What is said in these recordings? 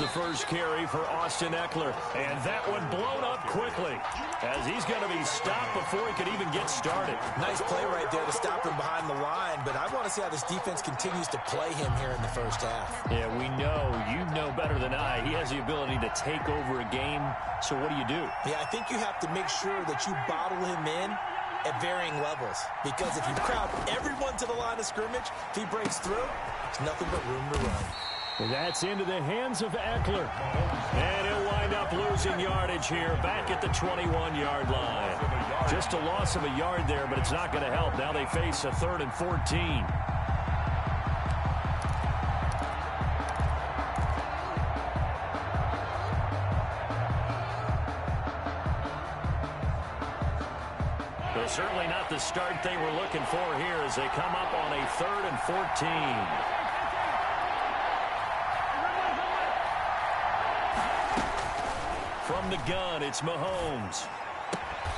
the first carry for Austin Ekeler. And that one blown up quickly as he's going to be stopped before he could even get started. Nice play right there to stop him behind the line, but I want to see how this defense continues to play him here in the first half. Yeah, we know. You know better than I. He has the ability to take over a game, so what do you do? Yeah, I think you have to make sure that you bottle him in at varying levels, because if you crowd everyone to the line of scrimmage, if he breaks through, there's nothing but room to run. That's into the hands of Ekeler. And he'll wind up losing yardage here back at the 21-yard line. Just a loss of a yard there, but it's not going to help. Now they face a 3rd and 14. Well, certainly not the start they were looking for here as they come up on a 3rd and 14. From the gun, it's Mahomes.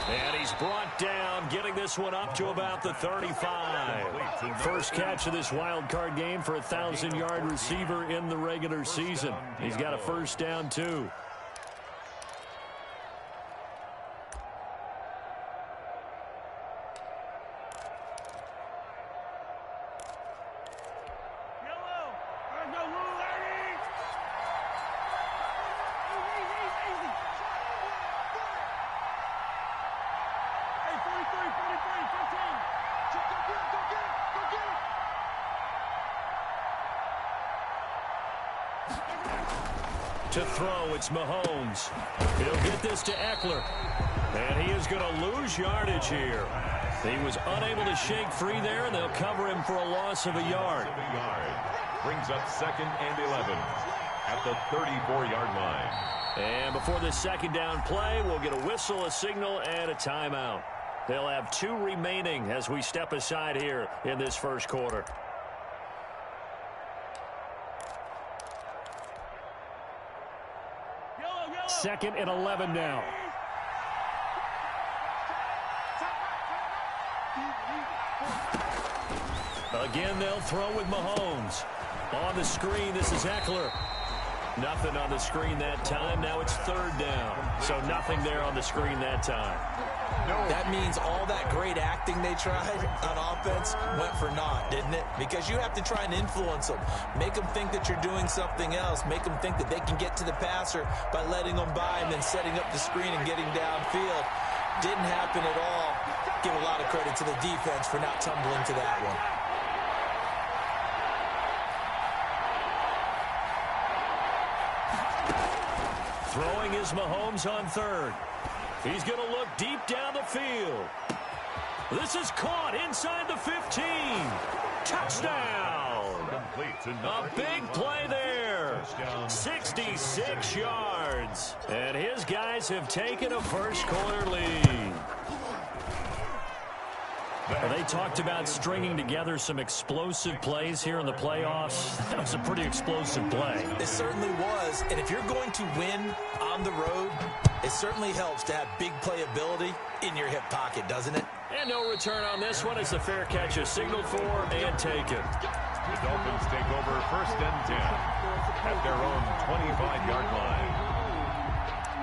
And he's brought down, getting this one up to about the 35. First catch of this wild card game for a 1,000-yard receiver in the regular season. He's got a first down, too. To throw, it's Mahomes. He'll get this to Ekeler. And he is going to lose yardage here. He was unable to shake free there, and they'll cover him for a loss of a yard. Brings up 2nd and 11 at the 34-yard line. And before the second down play, we'll get a whistle, a signal, and a timeout. They'll have 2 remaining as we step aside here in this first quarter. Second and 11 now. Again, they'll throw with Mahomes. On the screen, this is Ekeler. Nothing on the screen that time. Now it's 3rd down. So nothing there on the screen that time. That means all that great acting they tried on offense went for naught, didn't it? Because you have to try and influence them. Make them think that you're doing something else. Make them think that they can get to the passer by letting them by and then setting up the screen and getting downfield. Didn't happen at all. Give a lot of credit to the defense for not tumbling to that one. Throwing is Mahomes on 3rd. He's going to look deep down the field. This is caught inside the 15. Touchdown. A big play there. 66 yards. And his guys have taken a first quarter lead. Well, they talked about stringing together some explosive plays here in the playoffs. That was a pretty explosive play. It certainly was. And if you're going to win on the road, it certainly helps to have big playability in your hip pocket, doesn't it? And no return on this one as the fair catch is signaled for and taken. The Dolphins take over 1st and 10 at their own 25-yard line.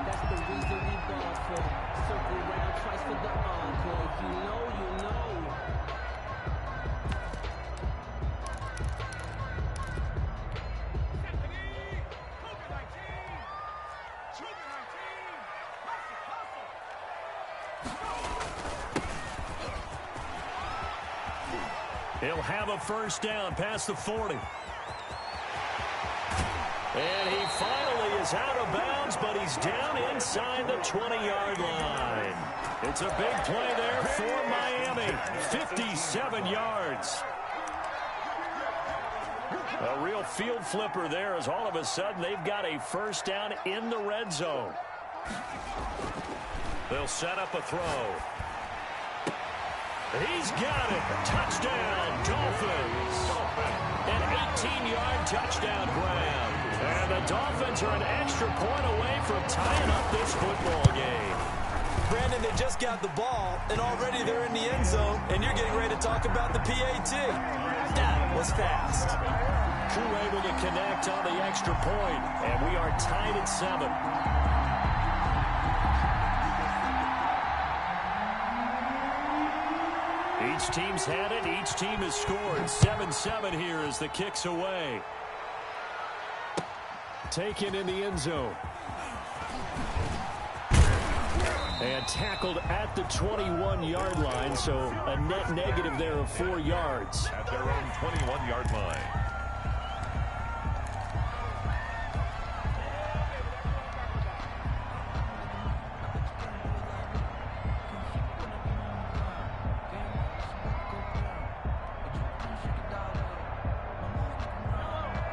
That's the reason we ball for. Circle round twice for the encore. You know. He'll have a first down past the 40. And he finally is out of bounds, but he's down inside the 20-yard line. It's a big play there for Miami. 57 yards. A real field flipper there as all of a sudden they've got a first down in the red zone. They'll set up a throw. He's got it. Touchdown, Dolphins. An 18-yard touchdown grab. And the Dolphins are an extra point away from tying up this football game. Brandon, they just got the ball, and already they're in the end zone, and you're getting ready to talk about the PAT. That was fast. crew able to connect on the extra point, and we are tied at 7. Each team's had it. Each team has scored. 7-7 here as the kick's away. Taken in the end zone. And tackled at the 21-yard line, so a net negative there of 4 yards. At their own 21-yard line.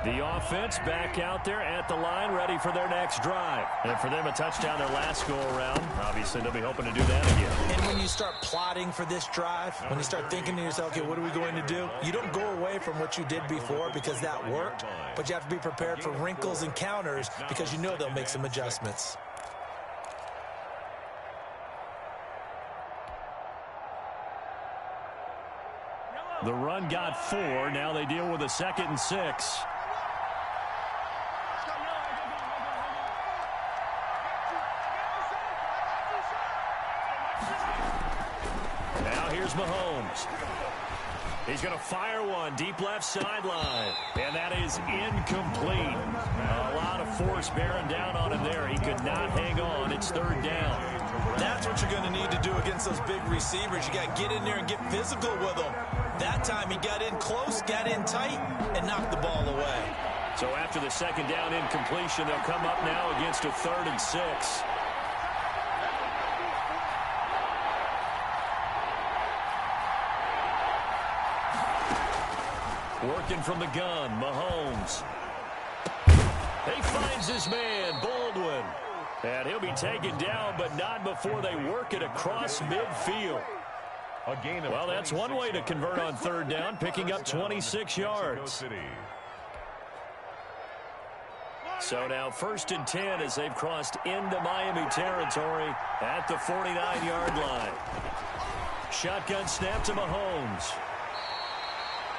The offense back out there at the line, ready for their next drive. And for them, a touchdown their last go-around. Obviously, they'll be hoping to do that again. And when you start plotting for this drive, when you start thinking to yourself, okay, what are we going to do? You don't go away from what you did before because that worked, but you have to be prepared for wrinkles and counters because you know they'll make some adjustments. The run got 4. Now they deal with a 2nd and 6. Now here's Mahomes. He's going to fire one deep left sideline. And that is incomplete. A lot of force bearing down on him there. He could not hang on. It's 3rd down. That's what you're going to need to do against those big receivers. You got to get in there and get physical with them. That time he got in close, got in tight, and knocked the ball away. So after the 2nd down incompletion, they'll come up now against a 3rd and 6. Working from the gun, Mahomes. He finds his man, Baldwin. And he'll be taken down, but not before they work it across midfield. Well, that's one way to convert on 3rd down, picking up 26 yards. So now 1st and 10 as they've crossed into Miami territory at the 49-yard line. Shotgun snap to Mahomes.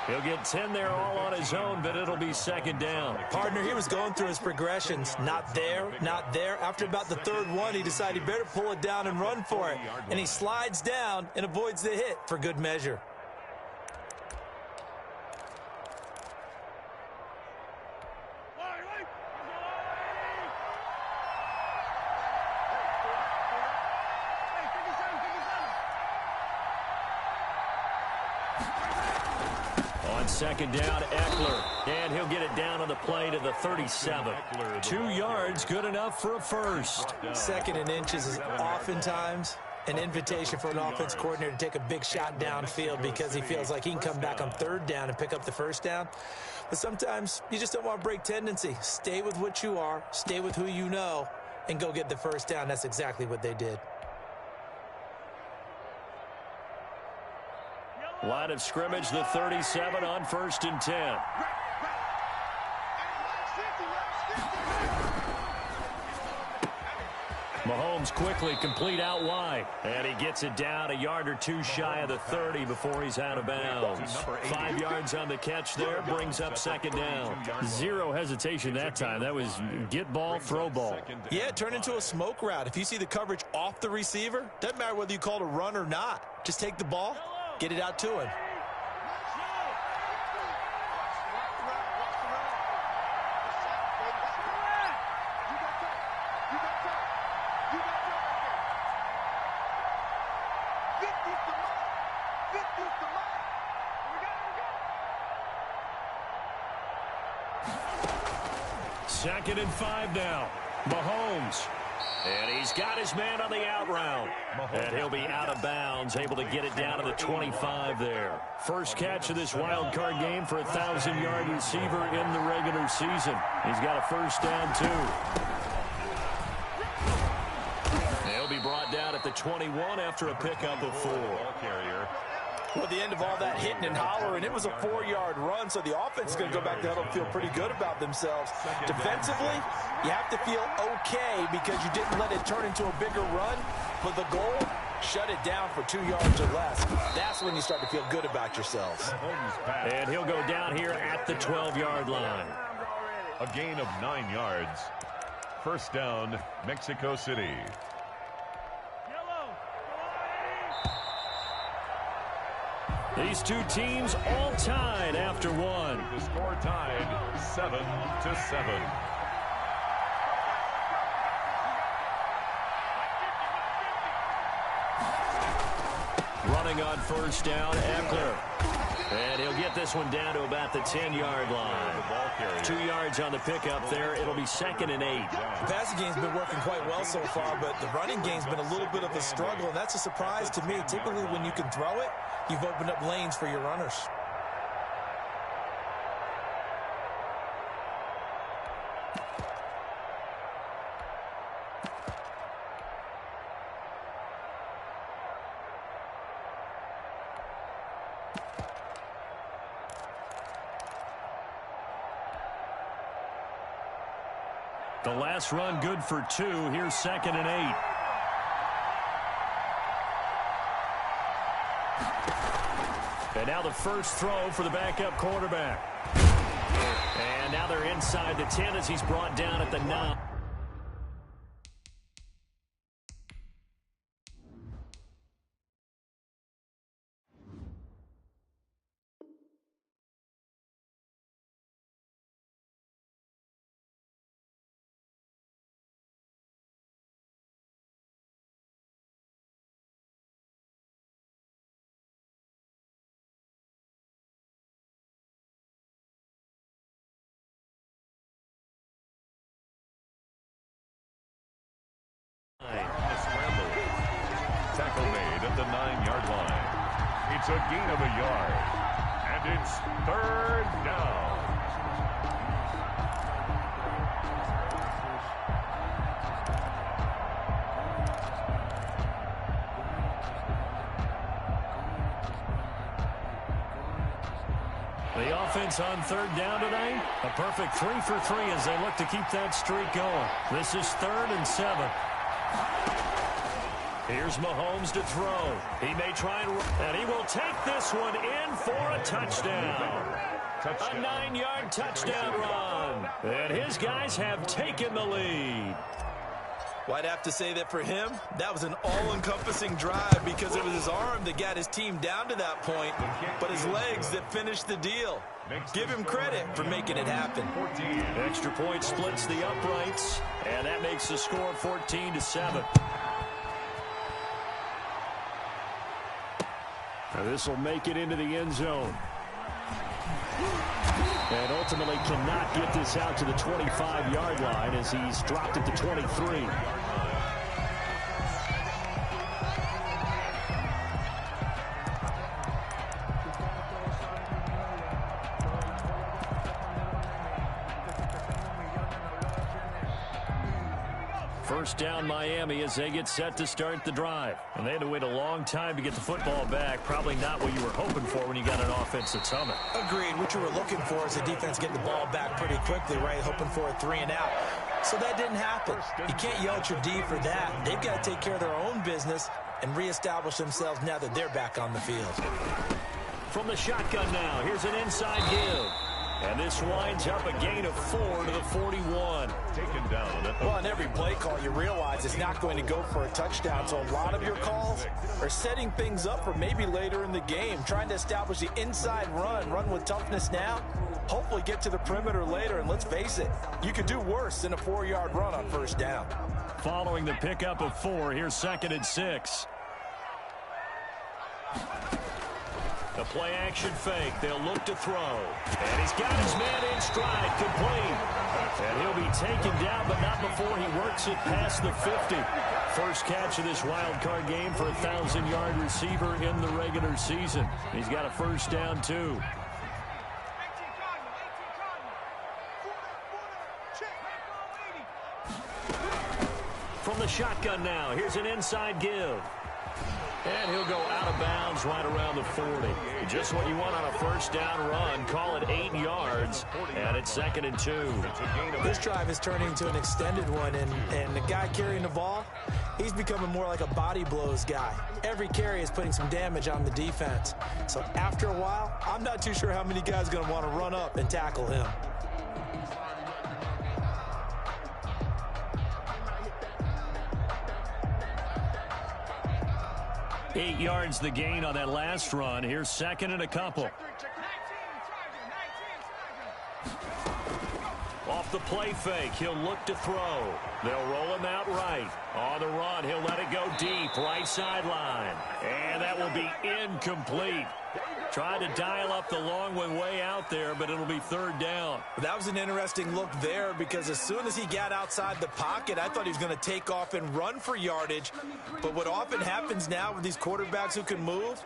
He'll get 10 there all on his own, but it'll be 2nd down. Partner, he was going through his progressions. Not there, not there. After about the 3rd one, he decided he better pull it down and run for it. And he slides down and avoids the hit for good measure. On 2nd down, Eckler. And he'll get it down on the play to the 37. 2 yards, good enough for a first. 2nd and inches is oftentimes an invitation for an offense coordinator to take a big shot downfield because he feels like he can come back on 3rd down and pick up the 1st down. But sometimes you just don't want to break tendency. Stay with what you are, stay with who you know, and go get the 1st down. That's exactly what they did. Line of scrimmage, the 37 on 1st and 10. Mahomes quickly complete out wide. And he gets it down a yard or 2 shy of the 30 before he's out of bounds. 5 yards on the catch there, brings up 2nd down. Zero hesitation that time. That was get ball, throw ball. Yeah, it turned into a smoke route. If you see the coverage off the receiver, doesn't matter whether you call it a run or not. Just take the ball, get it out to him. Second and 5 now. Mahomes. And he's got his man on the out route. And he'll be out of bounds, able to get it down to the 25 there. First catch of this wild card game for a 1,000-yard receiver in the regular season. He's got a 1st down, too. He'll be brought down at the 21 after a pickup of 4. Well, at the end of all that hitting and hollering, it was a 4-yard run, so the offense is going to go back to huddle and feel pretty good about themselves. Defensively, you have to feel okay because you didn't let it turn into a bigger run, but the goal shut it down for 2 yards or less. That's when you start to feel good about yourselves. And he'll go down here at the 12-yard line. A gain of 9 yards. First down, Mexico City. These two teams all tied after one. The score tied 7-7. Running on first down, Eckler. And he'll get this one down to about the 10-yard line. 2 yards on the pickup there. It'll be 2nd and 8. The passing game's been working quite well so far, but the running game's been a little bit of a struggle, and that's a surprise to me. Typically, when you can throw it, you've opened up lanes for your runners. The last run good for 2. Here's 2nd and 8. And now the first throw for the backup quarterback. And now they're inside the 10 as he's brought down at the 9. Tackle made at the 9-yard line. It's a gain of a yard. And it's 3rd down. The offense on 3rd down today. A perfect 3 for 3 as they look to keep that streak going. This is 3rd and 7. Here's Mahomes to throw. He may try and he will take this one in for a touchdown. A 9-yard touchdown run. And his guys have taken the lead. Well, I'd have to say that for him, that was an all-encompassing drive because it was his arm that got his team down to that point, but his legs that finished the deal. Give him credit for making it happen. Extra point splits the uprights, and that makes the score 14-7. Now this will make it into the end zone. And ultimately cannot get this out to the 25-yard line as he's dropped it to 23. First down Miami as they get set to start the drive. And they had to wait a long time to get the football back. Probably not what you were hoping for when you got an offense that's humming. Agreed. What you were looking for is the defense getting the ball back pretty quickly, right? Hoping for a 3 and out. So that didn't happen. You can't yell at your D for that. They've got to take care of their own business and reestablish themselves now that they're back on the field. From the shotgun now, here's an inside give. And this winds up a gain of 4 to the 41. Taken down. Well, on every play call, you realize it's not going to go for a touchdown. So a lot of your calls are setting things up for maybe later in the game, trying to establish the inside run with toughness now, hopefully get to the perimeter later. And let's face it, you could do worse than a 4-yard run on first down. Following the pickup of 4, here's 2nd and 6. The play action fake. They'll look to throw. And he's got his man in stride, complete. And he'll be taken down, but not before he works it past the 50. First catch of this wild card game for a 1,000-yard receiver in the regular season. He's got a first down, too. From the shotgun now, here's an inside give. And he'll go out of bounds right around the 40. Just what you want on a first down run. Call it 8 yards, and it's 2nd and 2. This drive is turning into an extended one, and the guy carrying the ball, he's becoming more like a body blows guy. Every carry is putting some damage on the defense. So after a while, I'm not too sure how many guys are going to want to run up and tackle him. Eight yards the gain on that last run. Here's 2nd and a couple. Off the play fake, he'll look to throw. They'll roll him out right. On the run, he'll let it go deep, right sideline. And that will be incomplete. Tried to dial up the long one way out there, but it'll be 3rd down. That was an interesting look there because as soon as he got outside the pocket, I thought he was going to take off and run for yardage. But what often happens now with these quarterbacks who can move,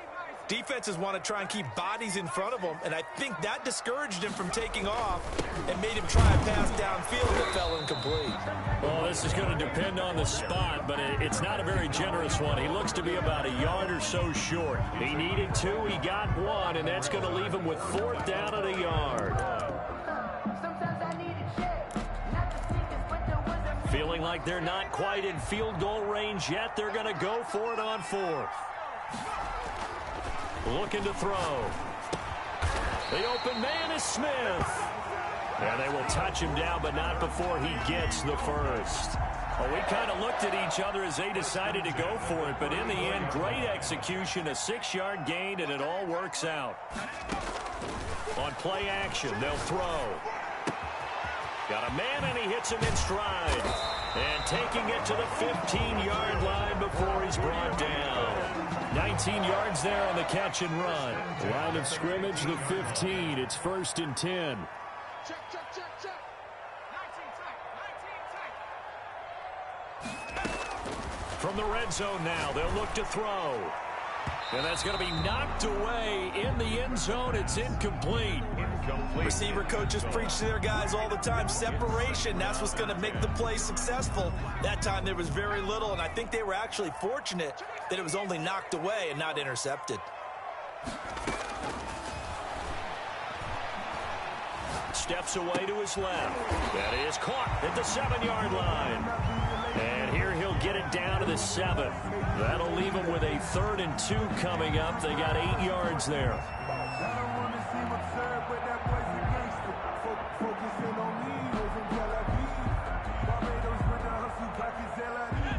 defenses want to try and keep bodies in front of them, and I think that discouraged him from taking off and made him try a pass downfield that fell incomplete. Well, this is going to depend on the spot, but it's not a very generous one. He looks to be about a yard or so short. He needed 2, he got 1, and that's going to leave him with 4th down at a yard. Feeling like they're not quite in field goal range yet, they're going to go for it on 4th. Looking to throw. The open man is Smith. And they will touch him down, but not before he gets the first. Well, we kind of looked at each other as they decided to go for it, but in the end, great execution, a 6-yard gain, and it all works out. On play action, they'll throw. Got a man, and he hits him in stride. And taking it to the 15-yard line before he's brought down. 19 yards there on the catch and run. Line of scrimmage, the 15. It's 1st and 10. Check. 19. From the red zone now, they'll look to throw. And that's going to be knocked away in the end zone. It's incomplete. Receiver coaches preach to their guys all the time. Separation, that's what's going to make the play successful. That time there was very little, and I think they were actually fortunate that it was only knocked away and not intercepted. Steps away to his left. That is caught at the 7-yard line. And here he'll get it down to the 7. That'll leave him with a 3rd and 2 coming up. They got 8 yards there.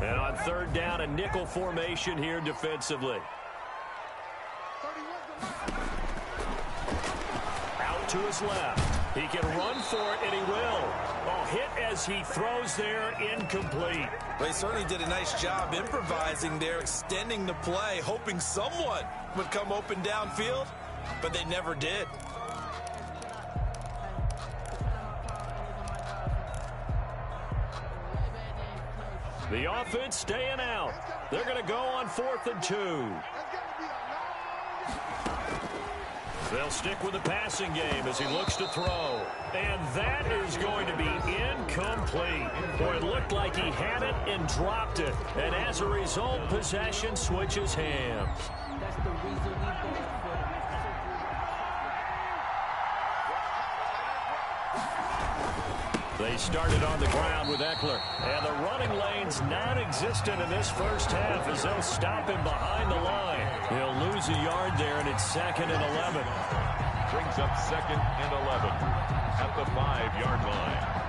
And on 3rd down, a nickel formation here defensively. Out to his left. He can run for it, and he will. Oh, hit as he throws there, incomplete. They certainly did a nice job improvising there, extending the play, hoping someone would come open downfield, but they never did. The offense staying out. They're going to go on 4th and 2. They'll stick with the passing game as he looks to throw. And that is going to be incomplete. Boy, it looked like he had it and dropped it. And as a result, possession switches hands. That's the reason we bought for. They started on the ground with Eckler. And the running lane's non-existent in this first half as they'll stop him behind the line. He'll lose a yard there, and it's 2nd and 11. Brings up 2nd and 11 at the 5-yard line.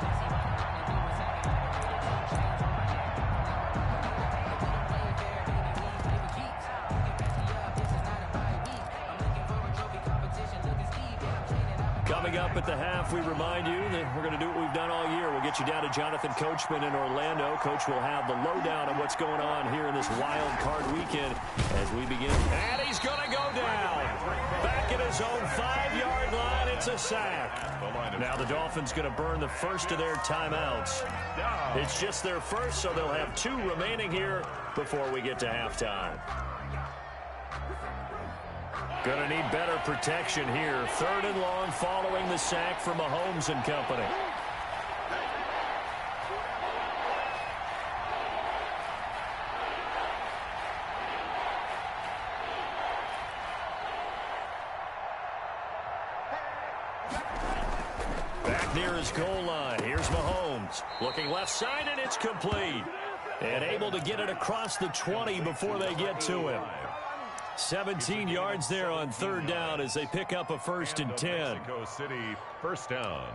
Coming up at the half, we remind you that we're going to do what we've done all year. We'll get you down to Jonathan Coachman in Orlando. Coach will have the lowdown on what's going on here in this wild card weekend as we begin. And he's going to go down. Back at his own 5-yard line, it's a sack. Now the Dolphins going to burn the first of their timeouts. It's just their first, so they'll have 2 remaining here before we get to halftime. Going to need better protection here. 3rd and long following the sack from Mahomes and company. near his goal line. Here's Mahomes. Looking left side, and it's complete. And able to get it across the 20 before they get to him. 17 yards there on third down as they pick up a 1st and 10. Mexico City, first down.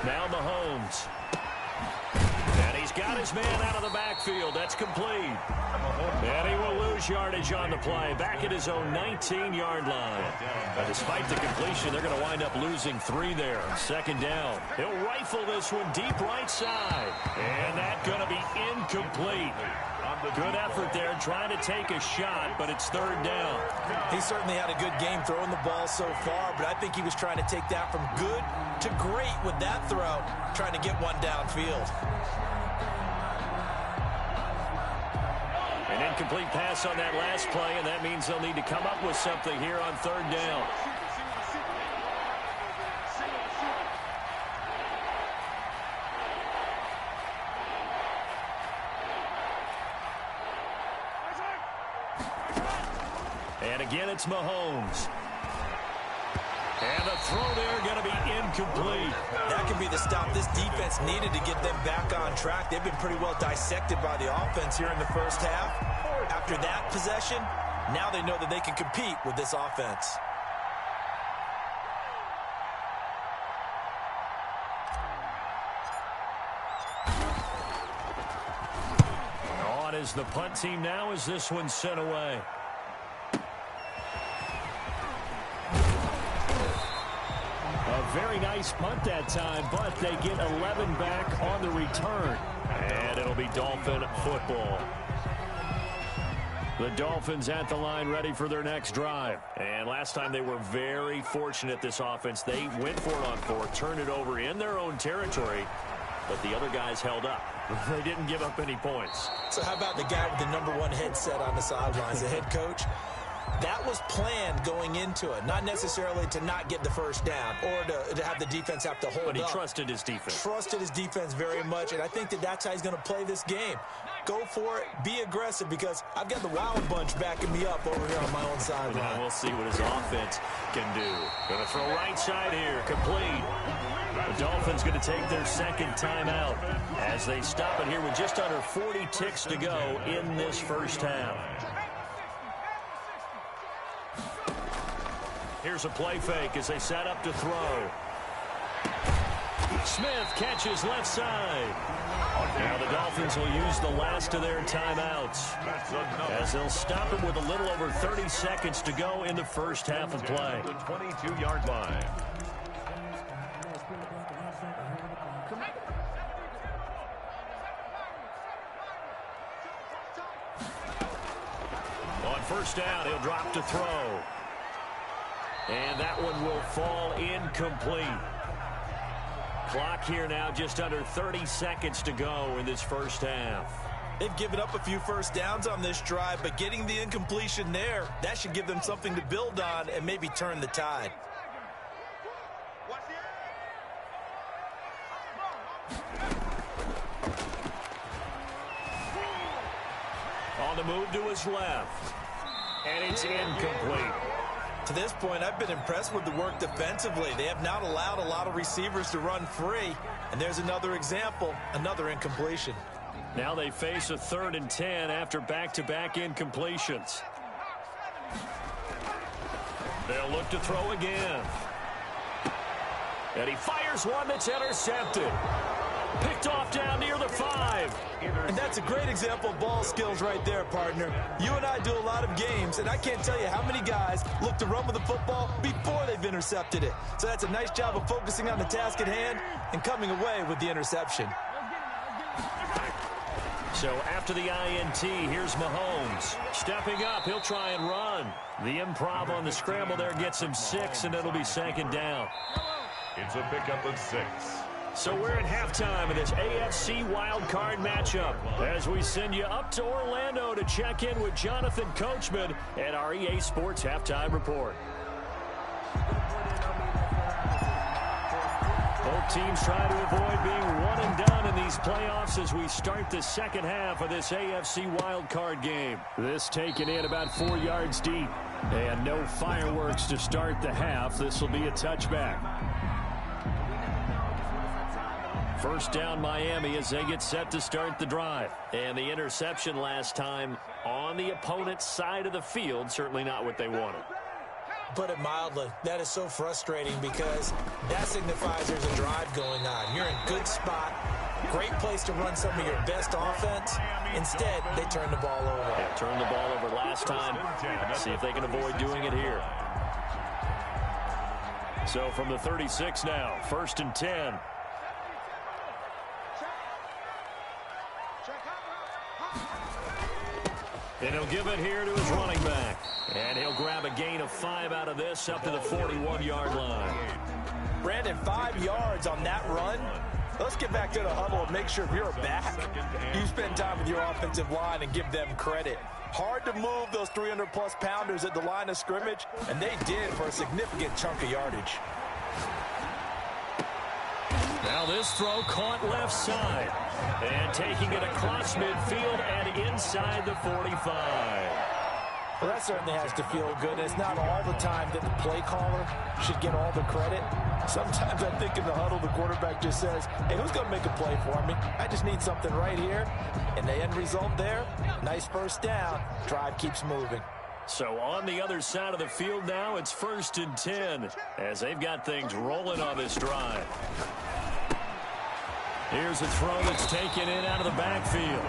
Now Mahomes. And he's got his man out of the backfield. That's complete. And he will lose yardage on the play. Back at his own 19-yard line. But despite the completion, they're going to wind up losing 3 there. 2nd down. He'll rifle this one deep right side. And that's going to be incomplete. Good effort there trying to take a shot, but it's 3rd down. He certainly had a good game throwing the ball so far, but I think he was trying to take that from good to great with that throw, trying to get one downfield. An incomplete pass on that last play, and that means they'll need to come up with something here on 3rd down. And again, it's Mahomes. And the throw there going to be incomplete. That could be the stop this defense needed to get them back on track. They've been pretty well dissected by the offense here in the first half. After that possession, now they know that they can compete with this offense. On is the punt team now as this one's sent away. A very nice punt that time, but they get 11 back on the return. And it'll be Dolphin football. The Dolphins at the line ready for their next drive. And last time they were very fortunate, this offense. They went for it on 4, turned it over in their own territory, but the other guys held up. They didn't give up any points. So how about the guy with the #1 headset on the sidelines, the head coach? That was planned going into it, not necessarily to not get the first down or to have the defense have to hold up. But he trusted his defense. Trusted his defense very much, and I think that that's how he's going to play this game. Go for it, be aggressive, because I've got the Wild Bunch backing me up over here on my own sideline. We'll see what his offense can do. Going to throw right side here, complete. The Dolphins going to take their 2nd timeout as they stop it here with just under 40 ticks to go in this first half. Here's a play fake as they set up to throw. Smith catches left side. Now the Dolphins will use the last of their timeouts as they'll stop it with a little over 30 seconds to go in the first half of play. The 22-yard line. On 1st down, he'll drop to throw. And that one will fall incomplete. Clock here now, just under 30 seconds to go in this first half. They've given up a few first downs on this drive, but getting the incompletion there, that should give them something to build on and maybe turn the tide. On the move to his left. And it's incomplete. To this point, I've been impressed with the work defensively. They have not allowed a lot of receivers to run free. And there's another example, another incompletion. Now they face a 3rd and 10 after back-to-back incompletions. They'll look to throw again. And he fires one that's intercepted. Picked off down near the 5. And that's a great example of ball skills right there, partner. You and I do a lot of games, and I can't tell you how many guys look to run with the football before they've intercepted it. So that's a nice job of focusing on the task at hand and coming away with the interception. So after the INT, here's Mahomes. Stepping up, he'll try and run. The improv on the scramble there gets him 6, and it'll be 2nd down. It's a pickup of 6. So we're at halftime of this AFC wildcard matchup as we send you up to Orlando to check in with Jonathan Coachman at our EA Sports Halftime Report. Both teams try to avoid being one and done in these playoffs as we start the second half of this AFC wildcard game. This taken in about 4 yards deep. And no fireworks to start the half. This will be a touchback. First down Miami as they get set to start the drive. And the interception last time on the opponent's side of the field. Certainly not what they wanted. Put it mildly, that is so frustrating because that signifies there's a drive going on. You're in a good spot, great place to run some of your best offense. Instead, they turn the ball over. Yeah, turned the ball over last time. See if they can avoid doing it here. So from the 36 now, 1st and 10. And he'll give it here to his running back. And he'll grab a gain of 5 out of this up to the 41-yard line. Brandon, 5 yards on that run. Let's get back to the huddle and make sure if you're a back, you spend time with your offensive line and give them credit. Hard to move those 300-plus pounders at the line of scrimmage, and they did for a significant chunk of yardage. Now this throw caught left side. And taking it across midfield and inside the 45. Well, that certainly has to feel good. It's not all the time that the play caller should get all the credit. Sometimes I think in the huddle, the quarterback just says, hey, who's going to make a play for me? I just need something right here. And the end result there, nice first down. Drive keeps moving. So on the other side of the field now, it's 1st and 10 as they've got things rolling on this drive. Here's a throw that's taken in out of the backfield.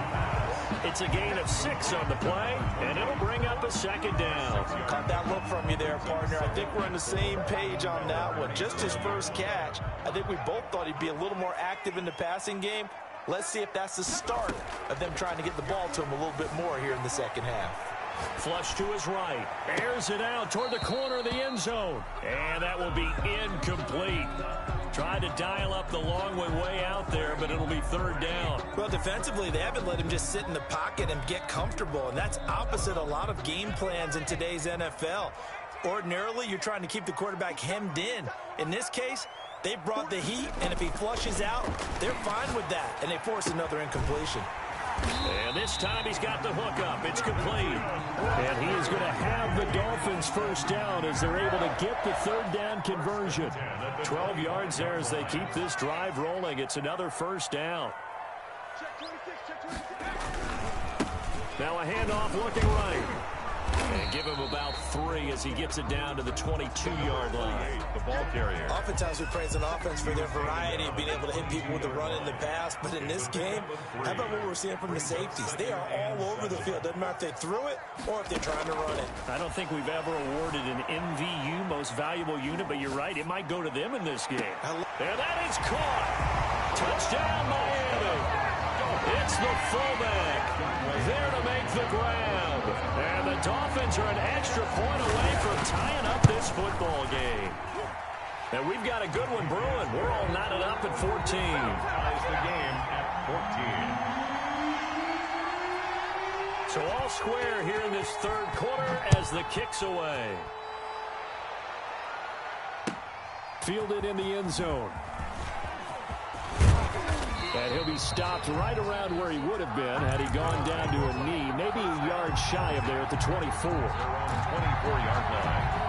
It's a gain of 6 on the play, and it'll bring up a 2nd down. Caught that look from you there, partner. I think we're on the same page on that one. Just his first catch. I think we both thought he'd be a little more active in the passing game. Let's see if that's the start of them trying to get the ball to him a little bit more here in the second half. Flush to his right. Airs it out toward the corner of the end zone. And that will be incomplete. Tried to dial up the long way out there, but it'll be 3rd down. Well, defensively, they haven't let him just sit in the pocket and get comfortable, and that's opposite a lot of game plans in today's NFL. Ordinarily, you're trying to keep the quarterback hemmed in. In this case, they brought the heat, and if he flushes out, they're fine with that, and they force another incompletion. And this time he's got the hook up. It's complete. And he is going to have the Dolphins first down as they're able to get the 3rd down conversion. 12 yards there as they keep this drive rolling. It's another first down. Now a handoff looking right. And give him about 3 as he gets it down to the 22-yard line. The ball carrier. Oftentimes we praise an offense for their variety of being able to hit people with the run in the pass. But in this game, how about what we're seeing from the safeties? They are all over the field. Doesn't matter if they threw it or if they're trying to run it. I don't think we've ever awarded an MVU, most valuable unit, but you're right. It might go to them in this game. And that is caught. Touchdown, Miami. It's the fullback there to make the grab. And the Dolphins are an extra point away from tying up this football game. And we've got a good one brewing. We're all knotted up at 14. Ties the game at 14. So all square here in this 3rd quarter as the kick's away. Fielded in the end zone. And he'll be stopped right around where he would have been had he gone down to a knee, maybe a yard shy of there at the 24. Around the 24-yard line.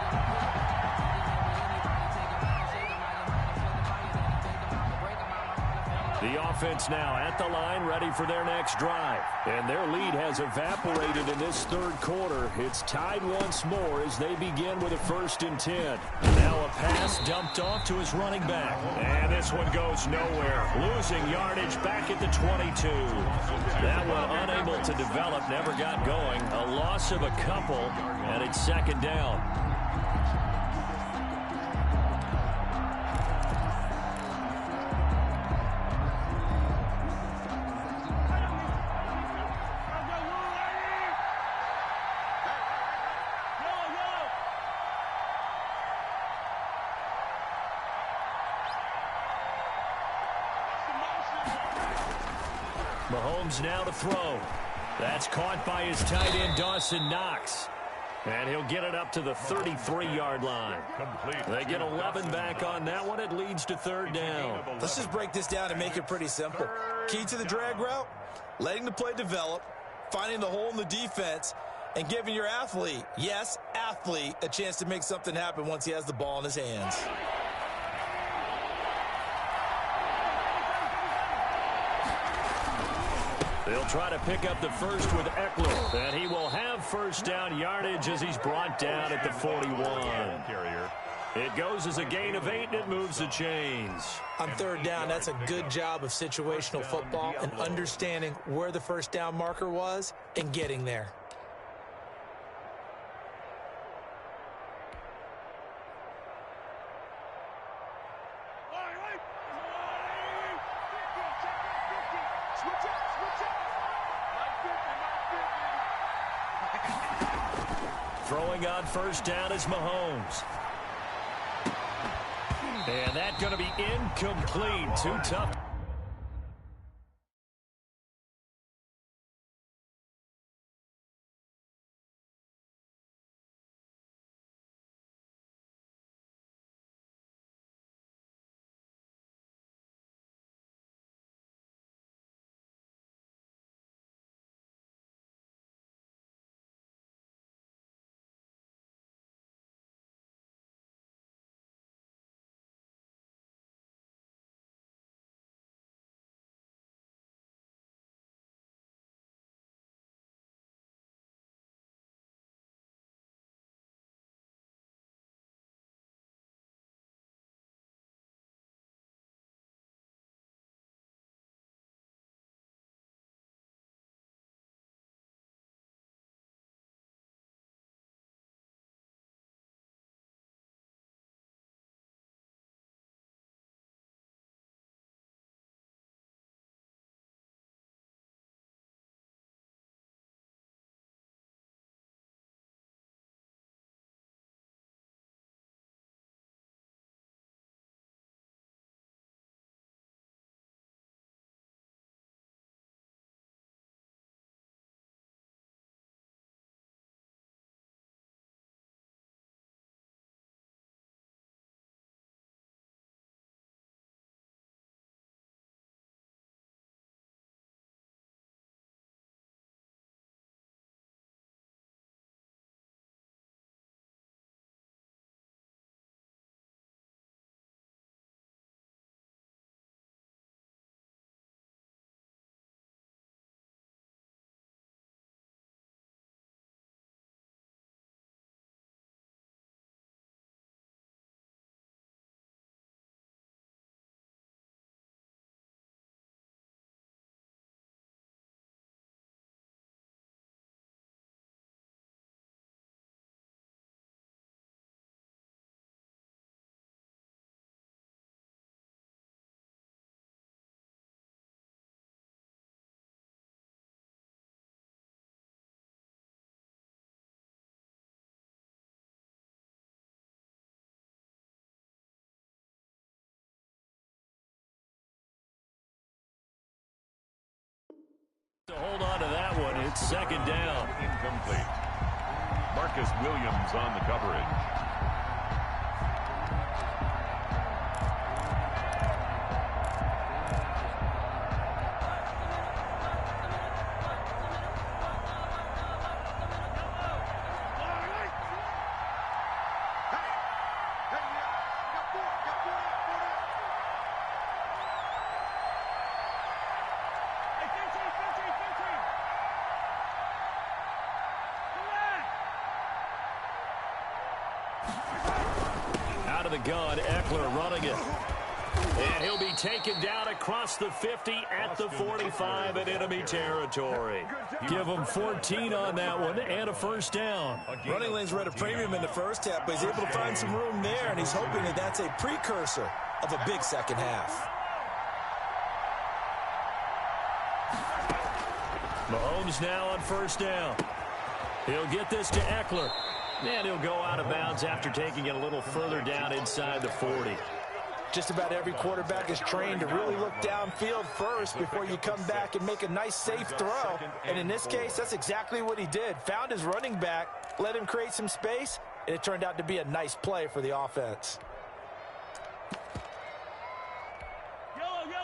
The offense now at the line, ready for their next drive. And their lead has evaporated in this 3rd quarter. It's tied once more as they begin with a 1st and 10. Now a pass dumped off to his running back. And this one goes nowhere. Losing yardage back at the 22. That one unable to develop, never got going. A loss of a couple, and it's 2nd down. Mahomes now to throw. That's caught by his tight end, Dawson Knox. And he'll get it up to the 33-yard line. They get 11 back on that one. It leads to third down. Let's just break this down and make it pretty simple. Key to the drag route, letting the play develop, finding the hole in the defense, and giving your athlete, yes, athlete, a chance to make something happen once he has the ball in his hands. They'll try to pick up the first with Eckler, and he will have first down yardage as he's brought down at the 41. It goes as a gain of 8, and it moves the chains. On third down, that's a good job of situational football and understanding where the first down marker was and getting there. Throwing on first down is Mahomes. And that's going to be incomplete. Too tough. To hold on to that one, it's second down. Incomplete. Marcus Williams on the coverage. Out of the gun, Eckler running it. And he'll be taken down across the 50 at the 45 in enemy territory. Give him 14 on that one and a first down. Running lanes were at a premium in the first half, but he's able to find some room there, and he's hoping that that's a precursor of a big second half. Mahomes now on first down. He'll get this to Eckler. And he'll go out of bounds after taking it a little further down inside the 40. Just about every quarterback is trained to really look downfield first before you come back and make a nice, safe throw. And in this case, that's exactly what he did. Found his running back, let him create some space, and it turned out to be a nice play for the offense.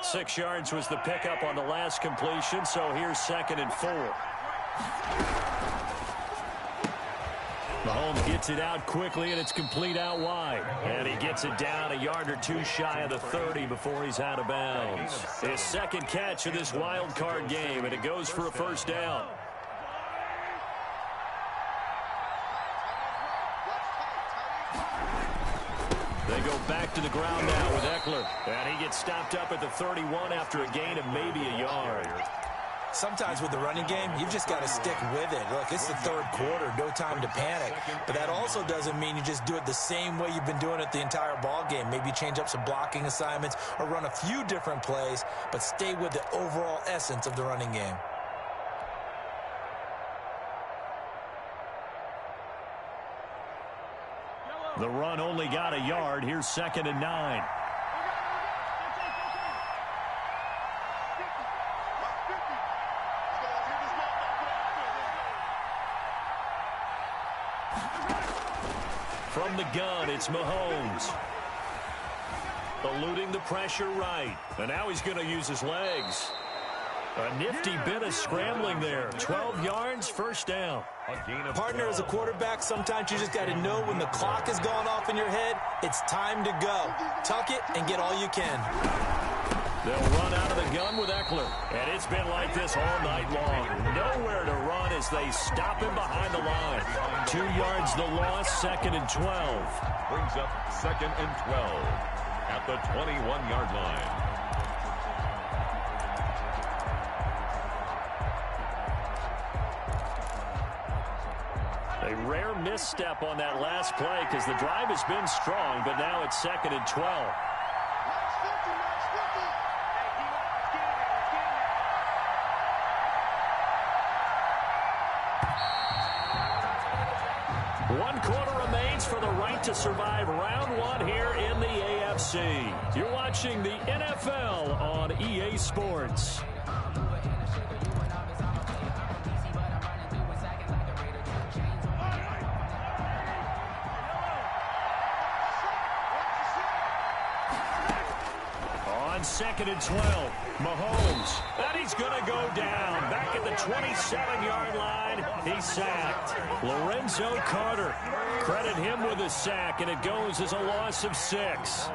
6 yards was the pickup on the last completion, so here's 2nd and 4. Mahomes gets it out quickly, and it's complete out wide. And he gets it down a yard or two shy of the 30 before he's out of bounds. His 2nd catch of this wild card game, and it goes for a 1st down. They go back to the ground now with Eckler. And he gets stopped up at the 31 after a gain of maybe a yard. Sometimes with the running game, you've just got to stick with it. Look, it's the 3rd quarter, no time to panic. But that also doesn't mean you just do it the same way you've been doing it the entire ball game. Maybe change up some blocking assignments or run a few different plays, but stay with the overall essence of the running game. The run only got a yard. Here's 2nd and 9. From the gun, it's Mahomes. Eluding the pressure right. And now he's going to use his legs. A nifty bit of scrambling there. 12 yards, 1st down. Partner, as a quarterback, sometimes you just got to know when the clock has gone off in your head, it's time to go. Tuck it and get all you can. They'll run out of the gun with Eckler. And it's been like this all night long. Nowhere to run as they stop him behind the line. 2 yards the loss, 2nd and 12. Brings up 2nd and 12 at the 21-yard line. A rare misstep on that last play because the drive has been strong, but now it's 2nd and 12. One quarter remains for the right to survive round 1 here in the AFC. You're watching the NFL on EA Sports. On 2nd and 12, Mahomes, and he's going to go down. Back at the 27-yard line, he's sacked. Lorenzo Carter, credit him with a sack, and it goes as a loss of 6.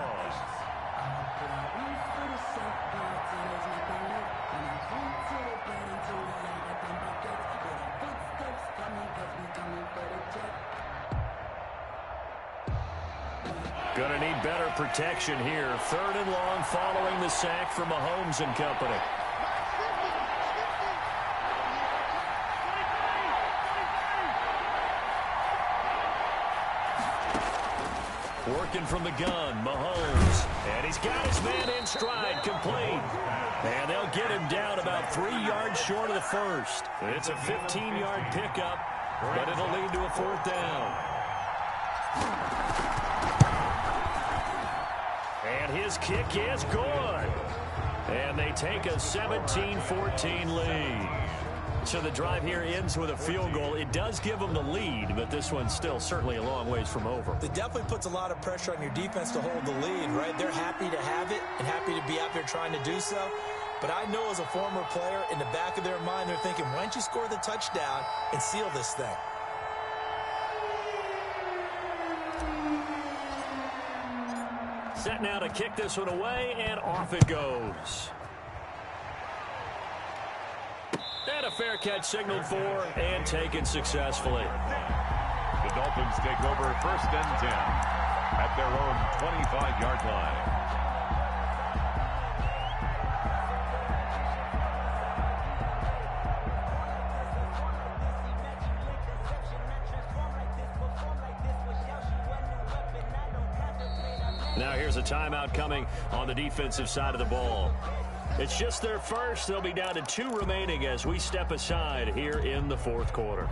Going to need better protection here. 3rd and long following the sack from Mahomes and company. Working from the gun, Mahomes. And he's got his man in stride, complete. And they'll get him down about 3 yards short of the 1st. It's a 15-yard pickup, but it'll lead to a 4th down. And his kick is good. And they take a 17-14 lead. So the drive here ends with a field goal. It does give them the lead, but this one's still certainly a long ways from over. It definitely puts a lot of pressure on your defense to hold the lead, right? They're happy to have it and happy to be out there trying to do so. But I know as a former player, in the back of their mind, they're thinking, why don't you score the touchdown and seal this thing? Set now to kick this one away, and off it goes. And a fair catch signaled for and taken successfully. The Dolphins take over 1st and 10 at their own 25-yard line. Now here's a timeout coming on the defensive side of the ball. It's just their first. They'll be down to 2 remaining as we step aside here in the 4th quarter.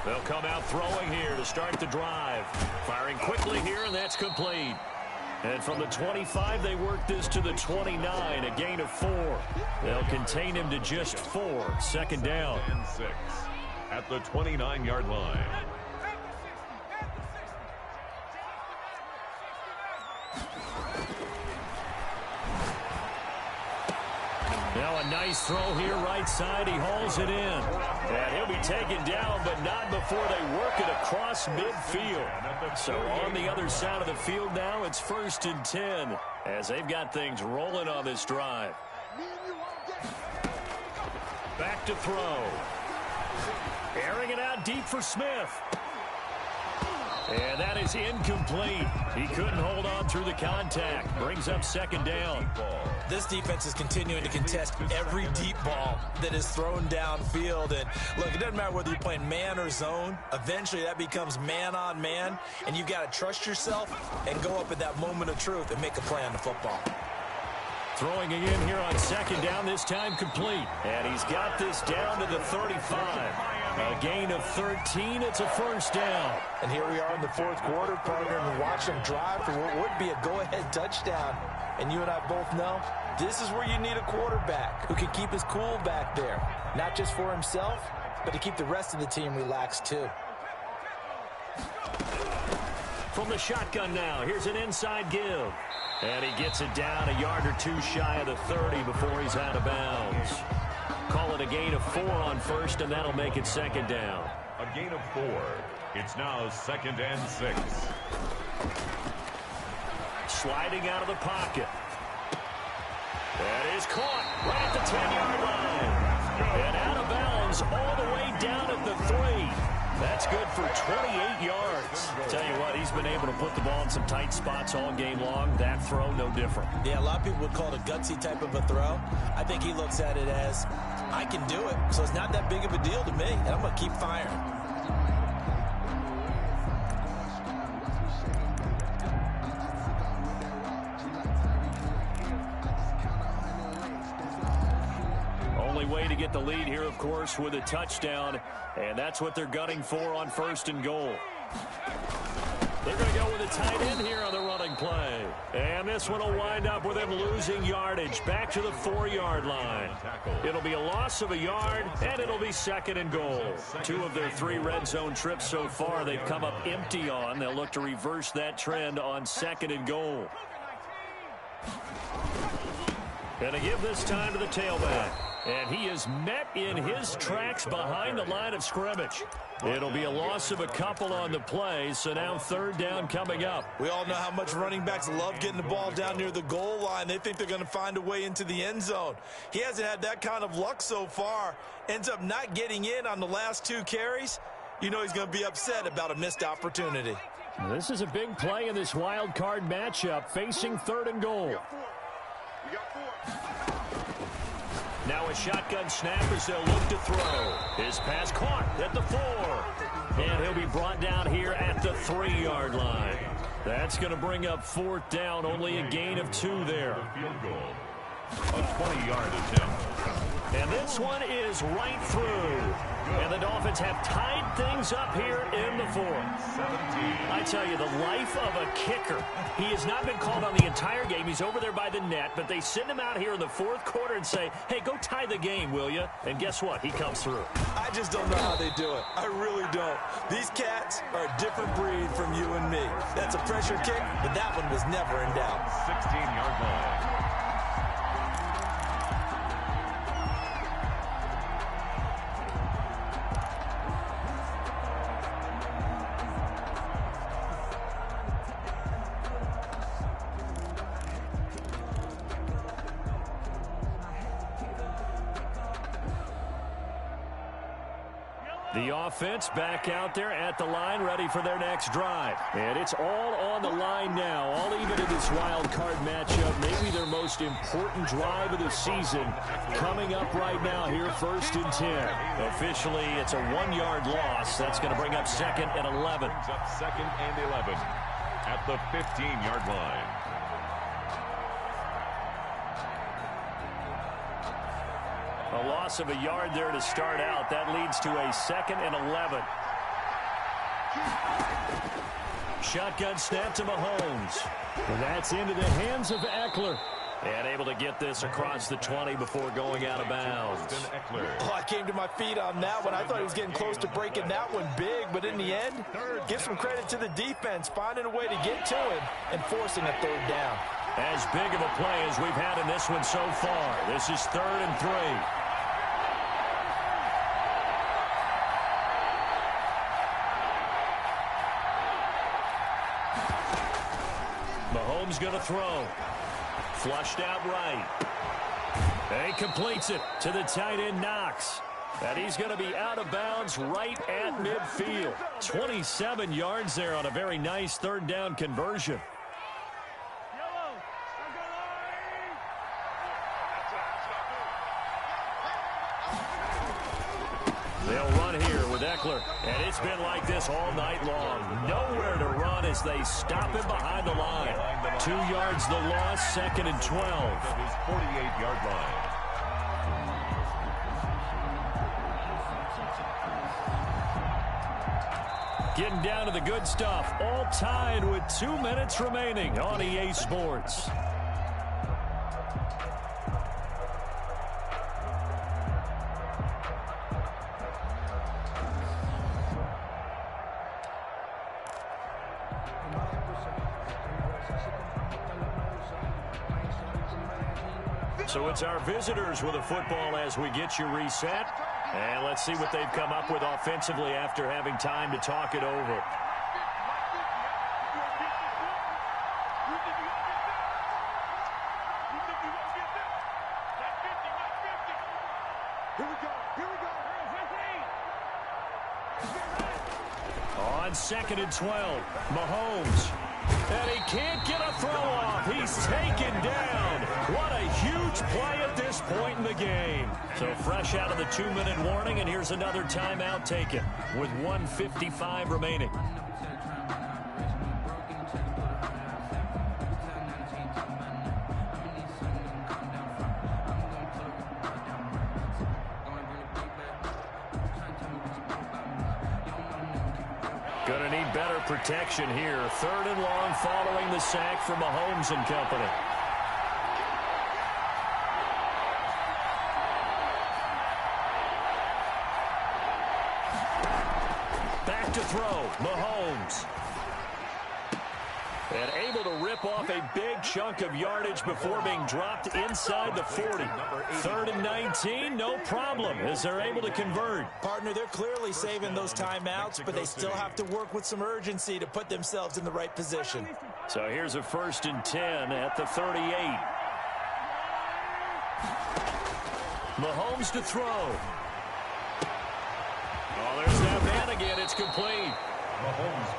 They'll come out throwing here to start the drive. Firing quickly here, and that's complete. And from the 25, they work this to the 29, a gain of 4. They'll contain him to just 4. Second down. And 6 at the 29-yard line. Now a nice throw here right side. He hauls it in. And he'll be taken down, but not before they work it across midfield. So on the other side of the field now, it's 1st and 10 as they've got things rolling on this drive. Back to throw. Airing it out deep for Smith. And that is incomplete. He couldn't hold on through the contact. Brings up second down. This defense is continuing to contest every deep ball that is thrown downfield. And look, it doesn't matter whether you're playing man or zone. Eventually that becomes man on man. And you've got to trust yourself and go up at that moment of truth and make a play on the football. Throwing it in here on second down, this time complete. And he's got this down to the 35. A gain of 13. It's a 1st down. And here we are in the 4th quarter, partner, and watch them drive for what would be a go-ahead touchdown. And you and I both know this is where you need a quarterback who can keep his cool back there. Not just for himself, but to keep the rest of the team relaxed too. From the shotgun now, here's an inside give. And he gets it down a yard or 2 shy of the 30 before he's out of bounds. Call it a gain of 4 on 1st, and that'll make it second down. A gain of 4. It's now 2nd and 6. Sliding out of the pocket. That is caught right at the 10-yard line. And out of bounds all the way down at the 3. That's good for 28 yards. Tell you what, he's been able to put the ball in some tight spots all game long. That throw, no different. Yeah, a lot of people would call it a gutsy type of a throw. I think he looks at it as, I can do it, so it's not that big of a deal to me, and I'm going to keep firing. Way to get the lead here, of course, with a touchdown, and that's what they're gunning for on 1st and goal. They're going to go with a tight end here on the running play, and this one will wind up with them losing yardage back to the 4-yard line. It'll be a loss of a yard, and it'll be 2nd and goal. 2 of their 3 red zone trips so far they've come up empty on. They'll look to reverse that trend on 2nd and goal. Going to give this time to the tailback. And he is met in his tracks behind the line of scrimmage. It'll be a loss of a couple on the play, so now 3rd down coming up. We all know how much running backs love getting the ball down near the goal line. They think they're going to find a way into the end zone. He hasn't had that kind of luck so far. Ends up not getting in on the last 2 carries. You know he's going to be upset about a missed opportunity. This is a big play in this wild card matchup, facing 3rd and goal. Now a shotgun snap as they'll look to throw. His pass caught at the 4. And he'll be brought down here at the 3-yard line. That's going to bring up 4th down, only a gain of 2 there. Field goal. A 20-yard attempt. And this one is right through. And the Dolphins have tied things up here in the 4th. 17. I tell you, the life of a kicker. He has not been called on the entire game. He's over there by the net, but they send him out here in the 4th quarter and say, hey, go tie the game, will you? And guess what? He comes through. I just don't know how they do it. I really don't. These cats are a different breed from you and me. That's a pressure kick, but that one was never in doubt. 16-yard line. The offense back out there at the line, ready for their next drive. And it's all on the line now, all even in this wild card matchup. Maybe their most important drive of the season coming up right now here, 1st and 10. Officially, it's a 1-yard loss. That's going to bring up 2nd and 11. Brings up 2nd and 11 at the 15-yard line. A loss of a yard there to start out. That leads to a 2nd and 11. Shotgun snap to Mahomes. And that's into the hands of Eckler. And able to get this across the 20 before going out of bounds. Oh, I came to my feet on that one. I thought he was getting close to breaking that one big, but in the end, give some credit to the defense, finding a way to get to him and forcing a 3rd down. As big of a play as we've had in this one so far. This is 3rd and 3. Mahomes going to throw. Flushed out right. And he completes it to the tight end, Knox. And he's going to be out of bounds right at midfield. 27 yards there on a very nice 3rd down conversion. They'll run here with Eckler. And it's been like this all night long. Nowhere to run as they stop him behind the line. 2 yards the loss, 2nd and 12. At his 48-yard line. Getting down to the good stuff. All tied with 2 minutes remaining on EA Sports. So it's our visitors with a football as we get you reset. And let's see what they've come up with offensively after having time to talk it over. On 2nd and 12, Mahomes. And he can't get a throw off. He's taken down. What a huge play at this point in the game. So fresh out of the 2-minute warning, and here's another timeout taken with 1:55 remaining. Going to need better protection here. 3rd and long following the sack from Mahomes and company. Back to throw. Mahomes. And able to rip off a big chunk of yardage before being dropped inside the 40. 3rd and 19, no problem, as they're able to convert. Partner, they're clearly saving those timeouts, but they still have to work with some urgency to put themselves in the right position. So here's a 1st and 10 at the 38. Mahomes to throw. Oh, there's that man again. It's complete.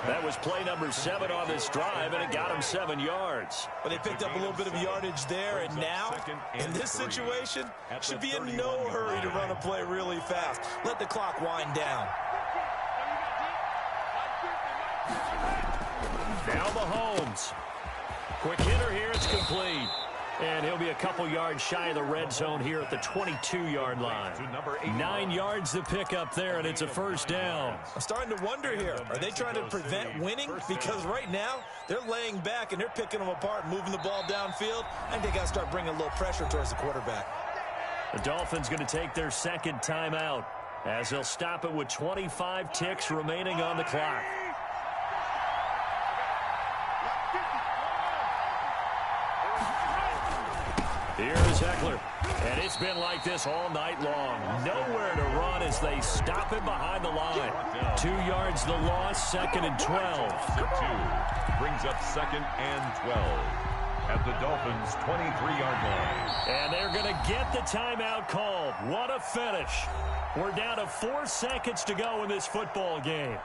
That was play number 7 on this drive, and it got him 7 yards. But they picked up a little bit of yardage there, and now, in this situation, should be in no hurry to run a play really fast. Let the clock wind down. Now Mahomes. Quick hitter here. It's complete. And he'll be a couple yards shy of the red zone here at the 22-yard line. 9 yards to pick up there, and it's a 1st down. I'm starting to wonder here, are they trying to prevent winning? Because right now, they're laying back, and they're picking them apart, moving the ball downfield. I think they got to start bringing a little pressure towards the quarterback. The Dolphins going to take their 2nd timeout as they'll stop it with 25 ticks remaining on the clock. Here's Eckler, and it's been like this all night long. Nowhere to run as they stop him behind the line. 2 yards the loss, 2nd and 12. 2 brings up 2nd and 12 at the Dolphins' 23-yard line. And they're going to get the timeout called. What a finish. We're down to 4 seconds to go in this football game.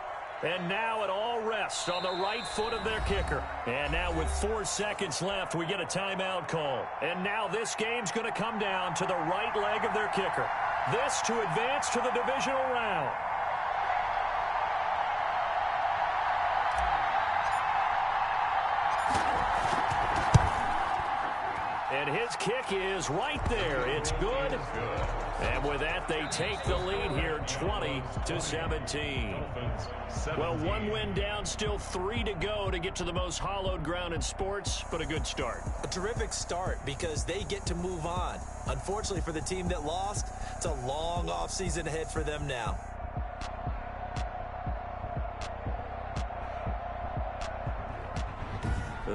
And now it all rests on the right foot of their kicker. And now with 4 seconds left, we get a timeout call. And now this game's going to come down to the right leg of their kicker. This to advance to the divisional round. And his kick is right there. It's good. And with that, they take the lead here 20-17. Well, one win down, still 3 to go to get to the most hallowed ground in sports, but a good start. A terrific start because they get to move on. Unfortunately for the team that lost, it's a long offseason ahead for them now.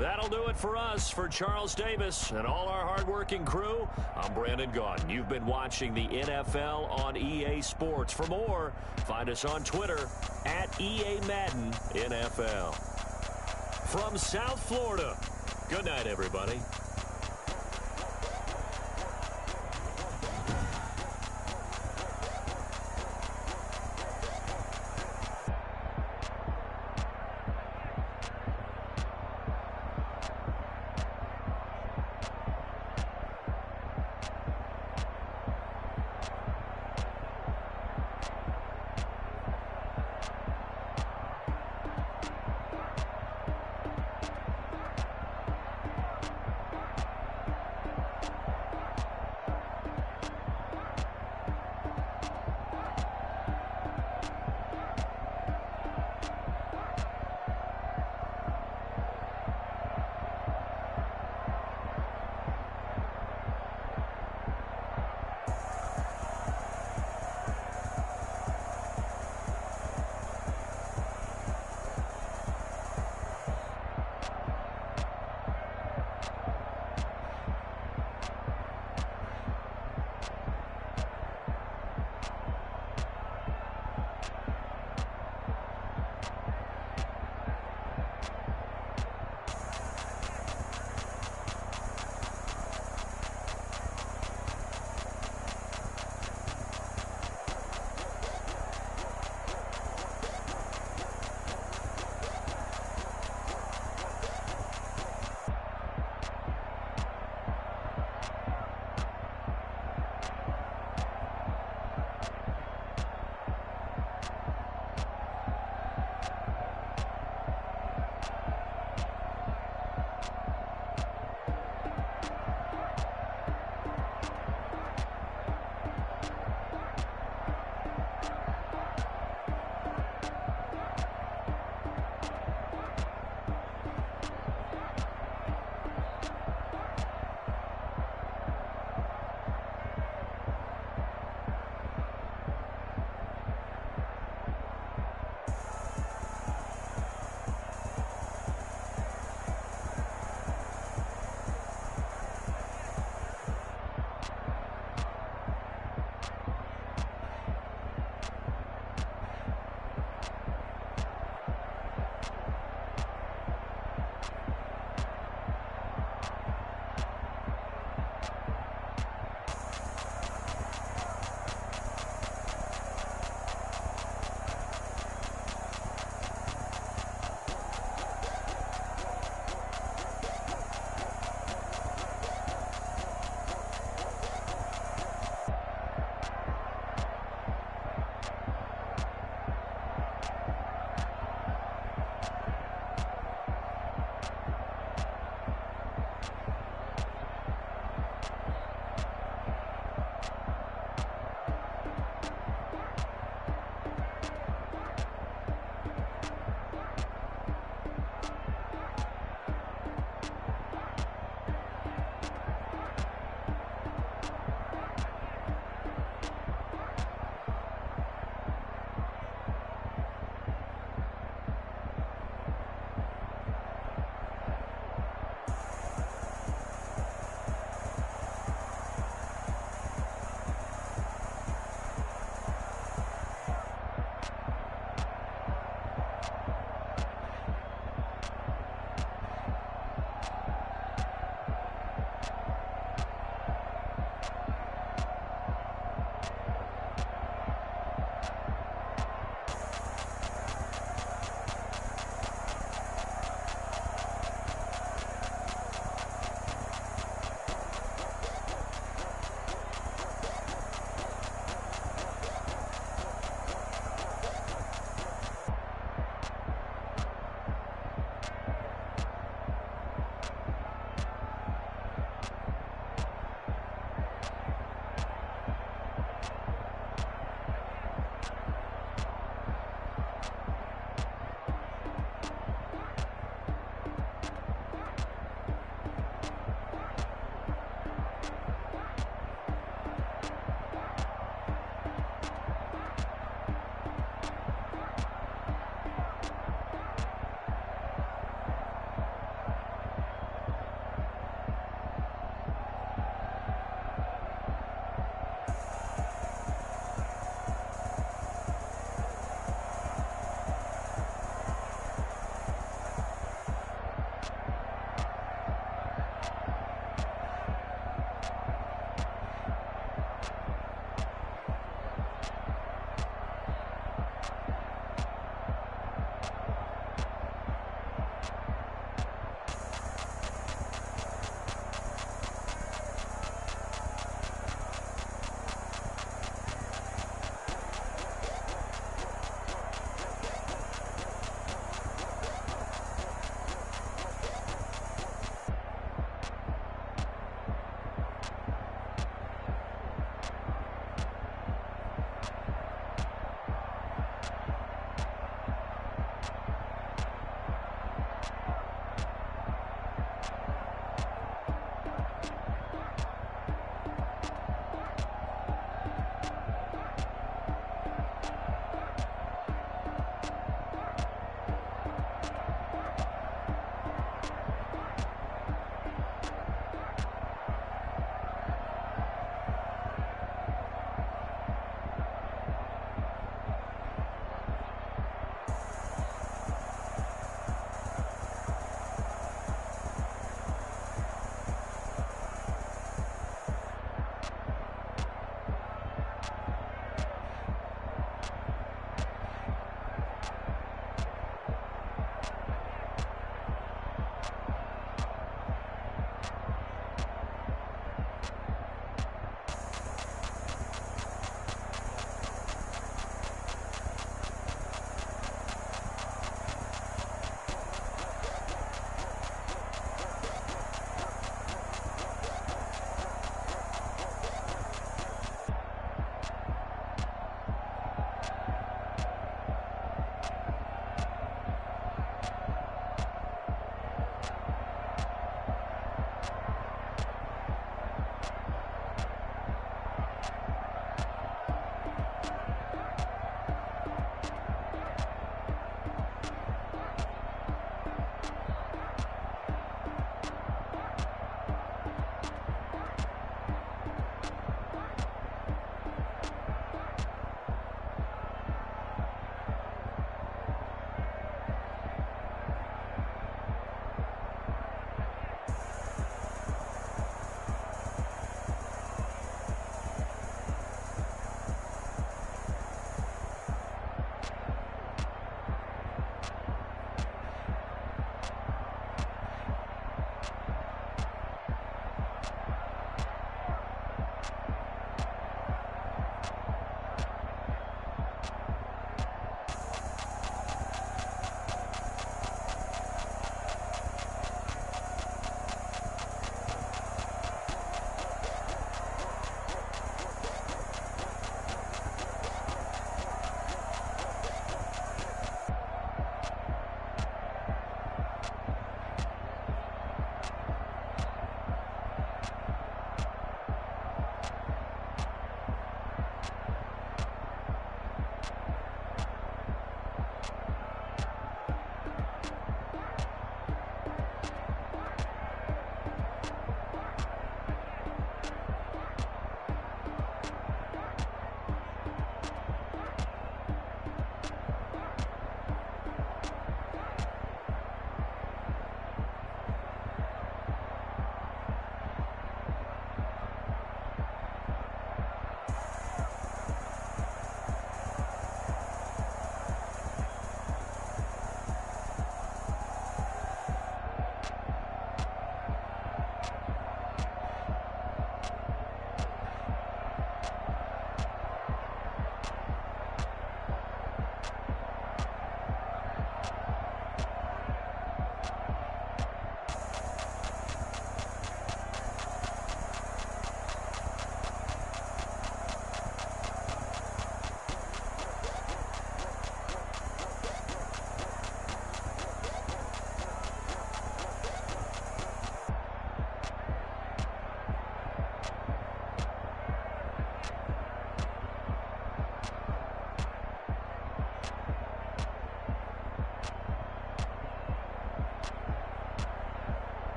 That'll do it for us. For Charles Davis and all our hardworking crew, I'm Brandon Gaudin. You've been watching the NFL on EA Sports. For more, find us on Twitter at EA Madden NFL. From South Florida, good night, everybody.